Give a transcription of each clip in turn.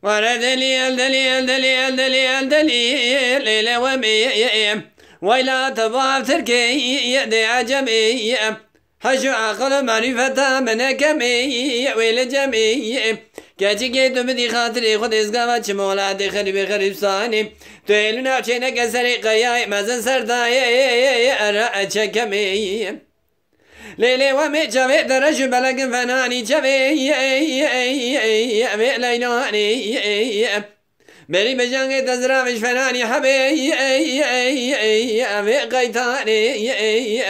ورد الدليل ليلة وميم ويلا طباف تركي دي عجمي هشو عقل معرفة من كمي ويل جميع كاتي كيتو بدي خاطري خد إزقامات شمولاتي خريب خريب صاني تويلونا وشينك سريقيا مازن سرداي أرأتش كمي ليلي ومي جوي درج بلق فناني جوي ليلاني بري بجاني تزرع مش فناني حبي قيتاني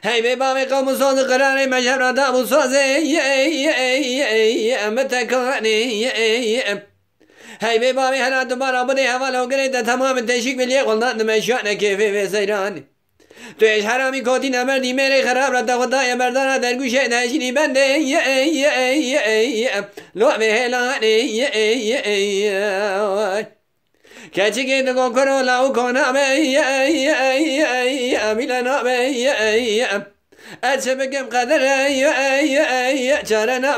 هاي ببابي قوم صوت قراري مجرى دابو صوزي متكاني هاي ببابي هنا دمارا بدي هوا قريت تمام التشيك باللي قلنا نمشينا كيفي في سيراني تو ايش حرامي كوتي نمردي ميري خراب رتا خدايا مردانا در گوشه نشینی بنده لو بهلاني کچی که دکو کرو لاو کنا میلنا اچه بگم قدر چارنا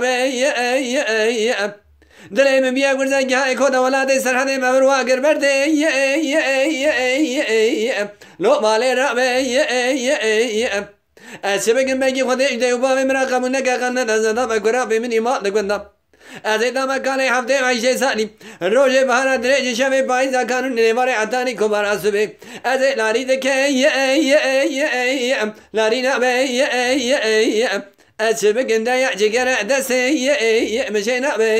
دلیم بیا گرزن که های کود ولاد سرحد مبروا گر برده لو مالی را اچه بگم بگی خود ایده و باوی مرا قمون نگه قند ازده بگرا بیمینی مات نگوندم از ایتا مکانی هفته عیشه سالی روژ بحر درج شب بایزا کانون نیوار عطانی کبار آسوبه از لاری دکه لاری نبه اچه بگن دیا جگر دسته مشه نبه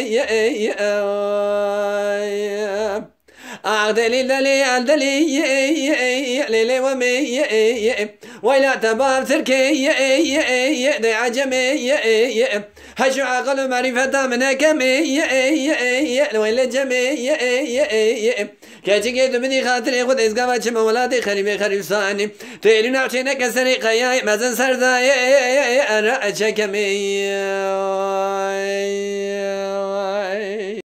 دليل ليلي ومي ويلا تبار تركي دي عجمي هشو عقل معرفة من كمي ويلا جمي كاتي كيتو بدي خاطري خد إزقامات شمولاتي خريبي خريب صاني تيلو نعشينك سريقيا مازن سرداي أنا أشكمي